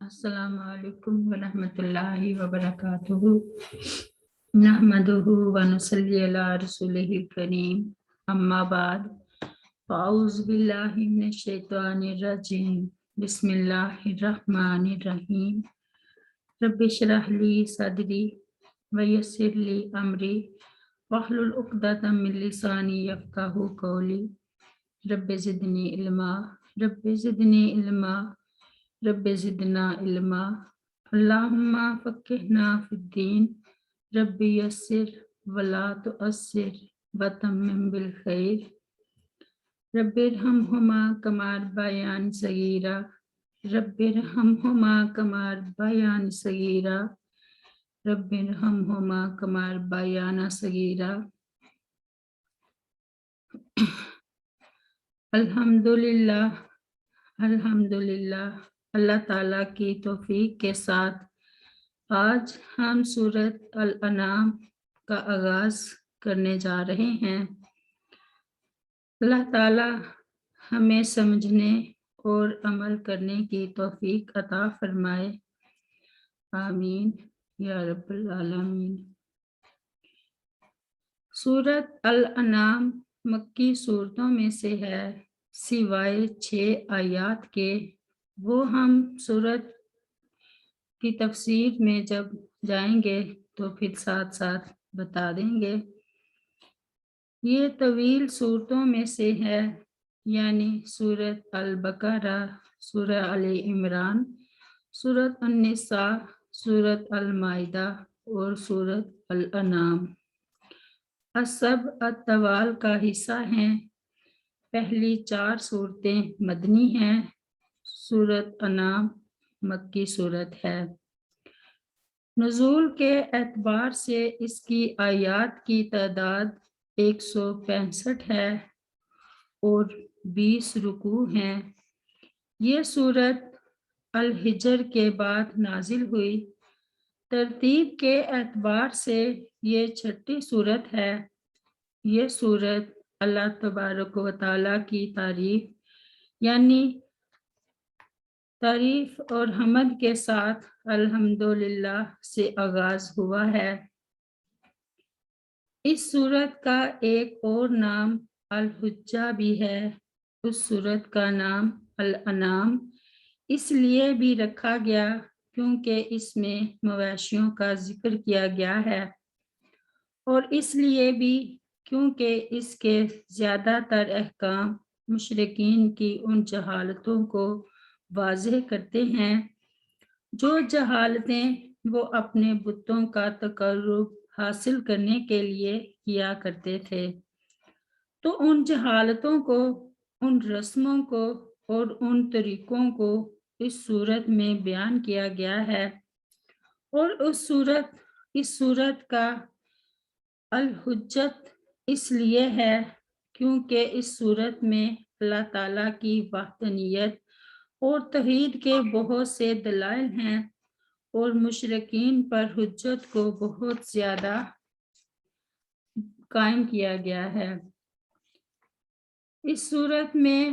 السلام علیکم ورحمۃ اللہ وبرکاتہ نحمدہ ونصلی علی رسولہ الکریم اما بعد فاعوذ باللہ من الشیطان الرجیم بسم اللہ الرحمن الرحیم رب اشرح لی صدری ویسر لی امری واحلل عقدۃ من لسانی یفقہوا قولی رب زدنی علما رب زدنا علما اللہم فقہنا فی الدین رب یسر ولا تعسر وتمم بالخیر رب ارحمہما کما ربیانی صغیرا رب ارحمہما کما ربیانی صغیرا رب ارحمہما کما ربیانا صغیرا الحمدللہ اللہ تعالیٰ کی توفیق کے ساتھ آج ہم سورۃ الانعام کا آغاز کرنے جا رہے ہیں۔ اللہ تعالیٰ ہمیں سمجھنے اور عمل کرنے کی توفیق عطا فرمائے، آمین یا رب العالمین۔ سورۃ الانعام مکی صورتوں میں سے ہے، سوائے 6 آیات کے۔ وہ ہم سورت کی تفسیر میں جب جائیں گے تو پھر ساتھ ساتھ بتا دیں گے۔ یہ طویل صورتوں میں سے ہے، یعنی سورۃ البقرہ، سورہ آل عمران، سورۃ النساء، سورۃ المائدہ اور سورۃ الانعام السبع الطوال کا حصہ ہیں۔ پہلی 4 صورتیں مدنی ہیں۔ سورۃ انعام مکی صورت ہے۔ نزول کے اعتبار سے اس کی آیات کی تعداد 165 ہے اور 20 رکوع ہیں۔ یہ سورت الحجر کے بعد نازل ہوئی۔ ترتیب کے اعتبار سے یہ 6ٹھی سورت ہے۔ یہ سورت اللہ تبارک و تعالیٰ کی تعریف، یعنی تعریف اور حمد کے ساتھ الحمدللہ سے آغاز ہوا ہے۔ اس سورت کا ایک اور نام الحجہ بھی ہے۔ اس سورت کا نام الانعام اس لیے بھی رکھا گیا کیونکہ اس میں مویشیوں کا ذکر کیا گیا ہے، اور اس لیے بھی کیونکہ اس کے زیادہ تر احکام مشرکین کی ان جہالتوں کو واضح کرتے ہیں جو جہالتیں وہ اپنے بتوں کا تقرب حاصل کرنے کے لیے کیا کرتے تھے۔ تو ان جہالتوں کو، ان رسموں کو اور ان طریقوں کو اس صورت میں بیان کیا گیا ہے، اور اس صورت کا الحجت اس لیے ہے کیونکہ اس صورت میں اللہ تعالیٰ کی وحدانیت اور توحید کے بہت سے دلائل ہیں، اور مشرکین پر حجت کو بہت زیادہ قائم کیا گیا ہے۔ اس صورت میں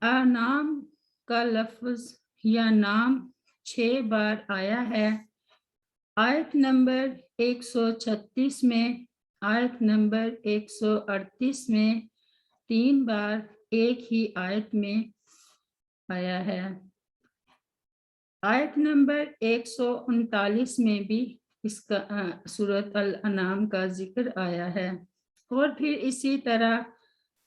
انعام کا لفظ یا نام 6 بار آیا ہے۔ آیت نمبر 136 میں، آیت نمبر 138 میں، 3 بار ایک ہی آیت میں آیا ہے۔ آیت نمبر 139 میں بھی اس کا سورۃ الانعام کا ذکر آیا ہے، اور پھر اسی طرح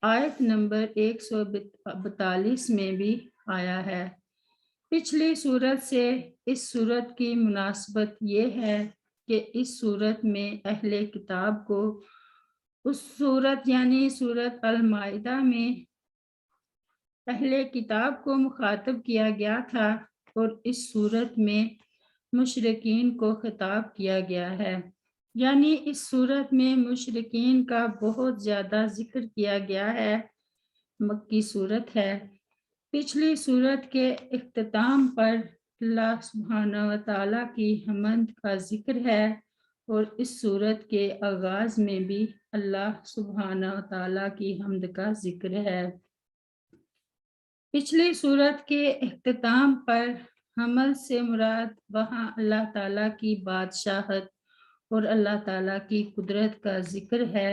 آیت نمبر 142 میں بھی آیا ہے۔ پچھلی سورت سے اس سورت کی مناسبت یہ ہے کہ اس سورت میں اہل کتاب کو اس سورت یعنی سورت المائدہ میں اہل کتاب کو مخاطب کیا گیا تھا، اور اس صورت میں مشرکین کو خطاب کیا گیا ہے، یعنی اس صورت میں مشرکین کا بہت زیادہ ذکر کیا گیا ہے۔ مکی صورت ہے۔ پچھلی صورت کے اختتام پر اللہ سبحانہ و تعالیٰ کی حمد کا ذکر ہے، اور اس صورت کے آغاز میں بھی اللہ سبحانہ و تعالیٰ کی حمد کا ذکر ہے۔ پچھلی صورت کے اختتام پر حمل سے مراد وہاں اللہ تعالیٰ کی بادشاہت اور اللہ تعالیٰ کی قدرت کا ذکر ہے،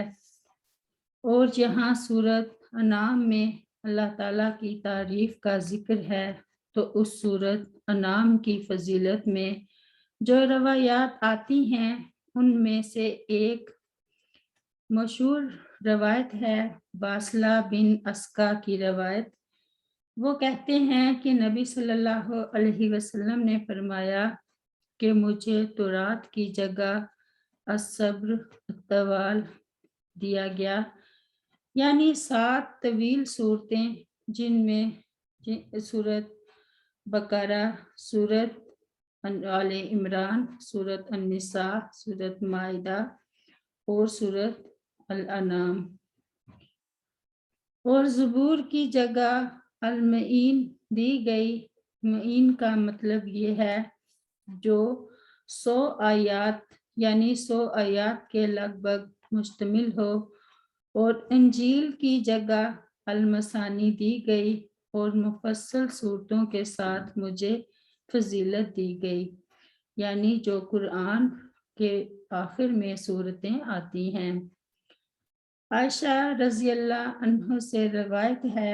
اور جہاں سورۃ انعام میں اللہ تعالیٰ کی تعریف کا ذکر ہے تو اس سورۃ انعام کی فضیلت میں جو روایات آتی ہیں ان میں سے ایک مشہور روایت ہے باسلہ بن اسقا کی روایت۔ وہ کہتے ہیں کہ نبی صلی اللہ علیہ وسلم نے فرمایا کہ مجھے تورات کی جگہ الصبر الطوال دیا گیا، یعنی 7 طویل صورتیں جن میں سورۃ بقرہ، سورۃ آل عمران، سورۃ النساء، سورۃ مائدہ اور سورۃ الانعام، اور زبور کی جگہ المعین دی گئی۔ معین کا مطلب یہ ہے جو 100 آیات یعنی 100 آیات کے لگ بھگ مشتمل ہو، اور انجیل کی جگہ المثانی دی گئی اور مفصل صورتوں کے ساتھ مجھے فضیلت دی گئی، یعنی جو قرآن کے آخر میں صورتیں آتی ہیں۔ عائشہ رضی اللہ عنہ سے روایت ہے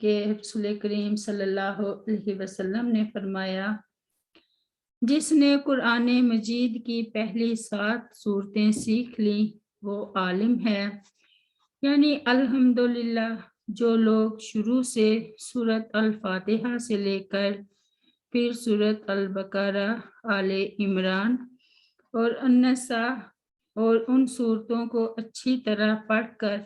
کہ رسول کریم صلی اللہ علیہ وسلم نے فرمایا جس نے قرآن مجید کی پہلی 7 صورتیں سیکھ لیں وہ عالم ہے، یعنی الحمدللہ جو لوگ شروع سے سورۃ الفاتحہ سے لے کر پھر سورۃ البقرہ، آل عمران اور النساء اور ان صورتوں کو اچھی طرح پڑھ کر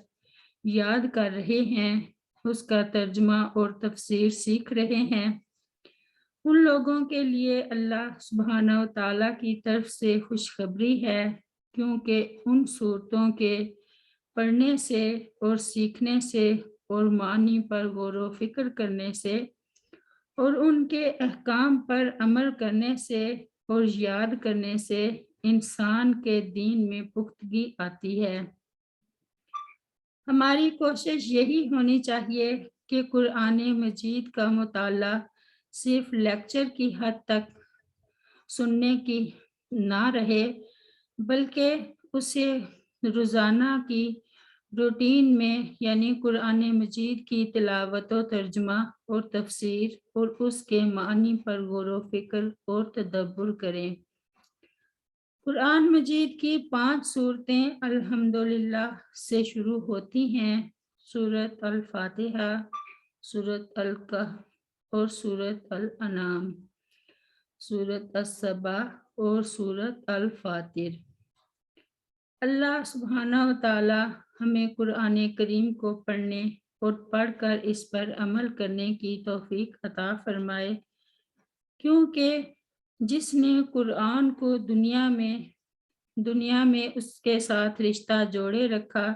یاد کر رہے ہیں، اس کا ترجمہ اور تفسیر سیکھ رہے ہیں، ان لوگوں کے لیے اللہ سبحانہ و تعالیٰ کی طرف سے خوشخبری ہے، کیونکہ ان صورتوں کے پڑھنے سے اور سیکھنے سے اور معنی پر غور و فکر کرنے سے اور ان کے احکام پر عمل کرنے سے اور یاد کرنے سے انسان کے دین میں پختگی آتی ہے۔ ہماری کوشش یہی ہونی چاہیے کہ قرآن مجید کا مطالعہ صرف لیکچر کی حد تک سننے کی نہ رہے، بلکہ اسے روزانہ کی روٹین میں یعنی قرآن مجید کی تلاوت و ترجمہ اور تفسیر اور اس کے معنی پر غور و فکر اور تدبر کریں۔ قرآن مجید کی 5 صورتیں الحمدللہ سے شروع ہوتی ہیں، سورۃ الفاتحہ، سورۃ الکہف اور سورۃ الانعام، سورۃ السبا اور سورۃ الفاطر۔ اللہ سبحانہ و تعالی ہمیں قرآن کریم کو پڑھنے اور پڑھ کر اس پر عمل کرنے کی توفیق عطا فرمائے، کیونکہ جس نے قرآن کو دنیا میں اس کے ساتھ رشتہ جوڑے رکھا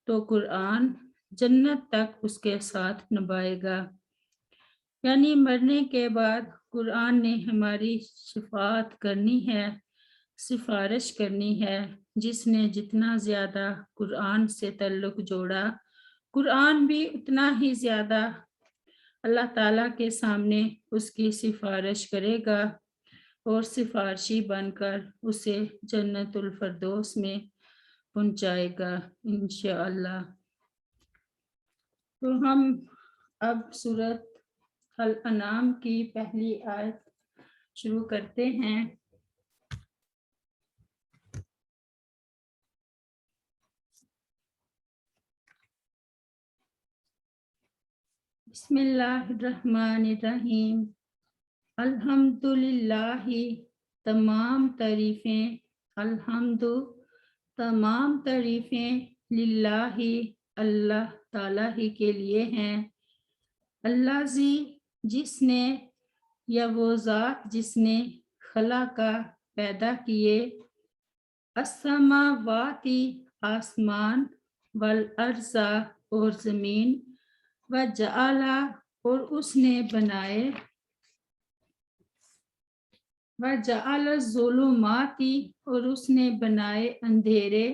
تو قرآن جنت تک اس کے ساتھ نبھائے گا، یعنی مرنے کے بعد قرآن نے ہماری شفاعت کرنی ہے، سفارش کرنی ہے۔ جس نے جتنا زیادہ قرآن سے تعلق جوڑا، قرآن بھی اتنا ہی زیادہ اللہ تعالیٰ کے سامنے اس کی سفارش کرے گا اور سفارشی بن کر اسے جنت الفردوس میں پہنچائے گا انشاءاللہ۔ تو ہم اب سورۃ الانعام کی پہلی آیت شروع کرتے ہیں۔ بسم اللہ الرحمن الرحیم۔ الحمدللہ تمام تعریفیں للہ اللہ تعالیٰ ہی کے لیے ہیں، الذی جس نے یا وہ ذات جس نے خلق پیدا کیے، السماوات آسمان، والارض اور زمین، وجعل اور اس نے بنائے، وجعل الظلمات اور اس نے بنائے اندھیرے،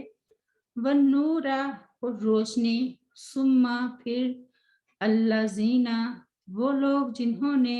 والنور اور روشنی، ثم پھر الذین وہ لوگ جنہوں نے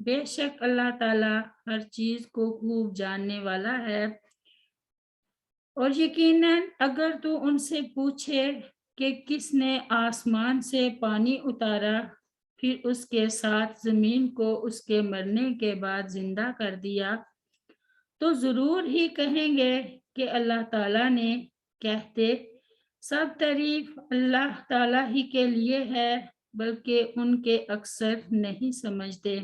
بے شک اللہ تعالیٰ ہر چیز کو خوب جاننے والا ہے۔ اور یقیناً اگر تو ان سے پوچھے کہ کس نے آسمان سے پانی اتارا پھر اس کے ساتھ زمین کو اس کے مرنے کے بعد زندہ کر دیا تو ضرور ہی کہیں گے کہ اللہ تعالیٰ نے۔ کہتے سب تعریف اللہ تعالیٰ ہی کے لیے ہے بلکہ ان کے اکثر نہیں سمجھتے۔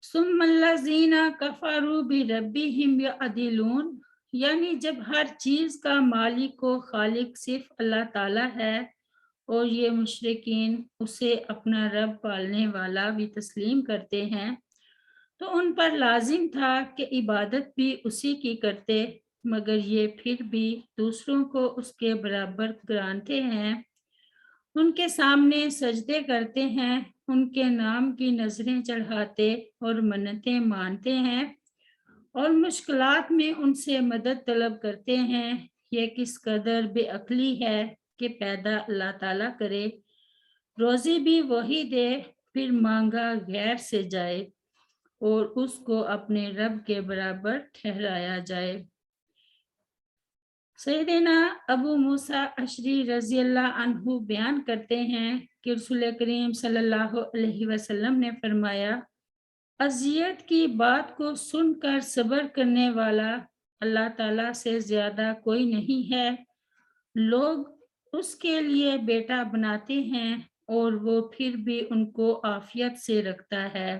ثم الذین کفروا بربہم یعدلون، یعنی جب ہر چیز کا مالک و خالق صرف اللہ تعالیٰ ہے اور یہ مشرکین اسے اپنا رب پالنے والا بھی تسلیم کرتے ہیں تو ان پر لازم تھا کہ عبادت بھی اسی کی کرتے، مگر یہ پھر بھی دوسروں کو اس کے برابر گرانتے ہیں، ان کے سامنے سجدے کرتے ہیں، ان کے نام کی نظریں چڑھاتے اور منتیں مانتے ہیں اور مشکلات میں ان سے مدد طلب کرتے ہیں۔ یہ کس قدر بے عقلی ہے کہ پیدا اللہ تعالیٰ کرے، روزی بھی وہی دے، پھر مانگا غیر سے جائے اور اس کو اپنے رب کے برابر ٹھہرایا جائے۔ سیدنا ابو موسیٰ اشعری رضی اللہ عنہ بیان کرتے ہیں کہ رسول کریم صلی اللہ علیہ وسلم نے فرمایا، اذیت کی بات کو سن کر صبر کرنے والا اللہ تعالیٰ سے زیادہ کوئی نہیں ہے۔ لوگ اس کے لیے بیٹا بناتے ہیں اور وہ پھر بھی ان کو عافیت سے رکھتا ہے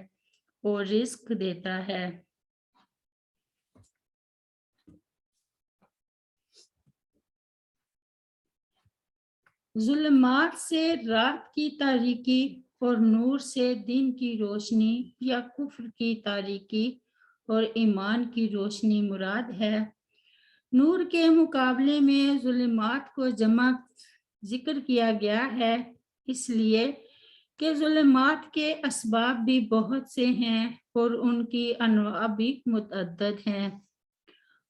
اور رزق دیتا ہے۔ ظلمات سے رات کی تاریکی اور نور سے دن کی روشنی یا کفر کی تاریکی اور ایمان کی روشنی مراد ہے۔ نور کے مقابلے میں ظلمات کو جمع ذکر کیا گیا ہے اس لیے کہ ظلمات کے اسباب بھی بہت سے ہیں اور ان کی انواع بھی متعدد ہیں،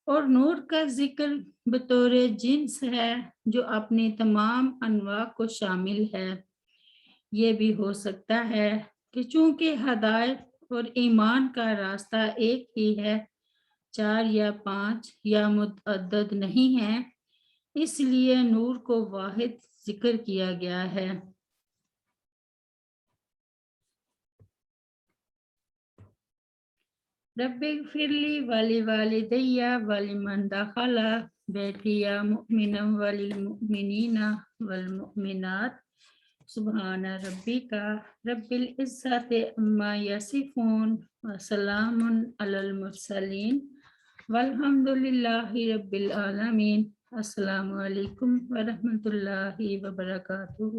اور نور کا ذکر بطور جنس ہے جو اپنی تمام انواع کو شامل ہے۔ یہ بھی ہو سکتا ہے کہ چونکہ ہدایت اور ایمان کا راستہ ایک ہی ہے، 4 یا 5 یا متعدد نہیں ہے، اس لیے نور کو واحد ذکر کیا گیا ہے۔ رب اغفر لی ولوالدی ولمن دخل بیتی مؤمنا وللمؤمنین والمؤمنات سبحان ربک رب العزت عما یصفون وسلام علی المرسلین والحمد للہ رب العالمین۔ السلام علیکم ورحمۃ اللہ وبرکاتہ۔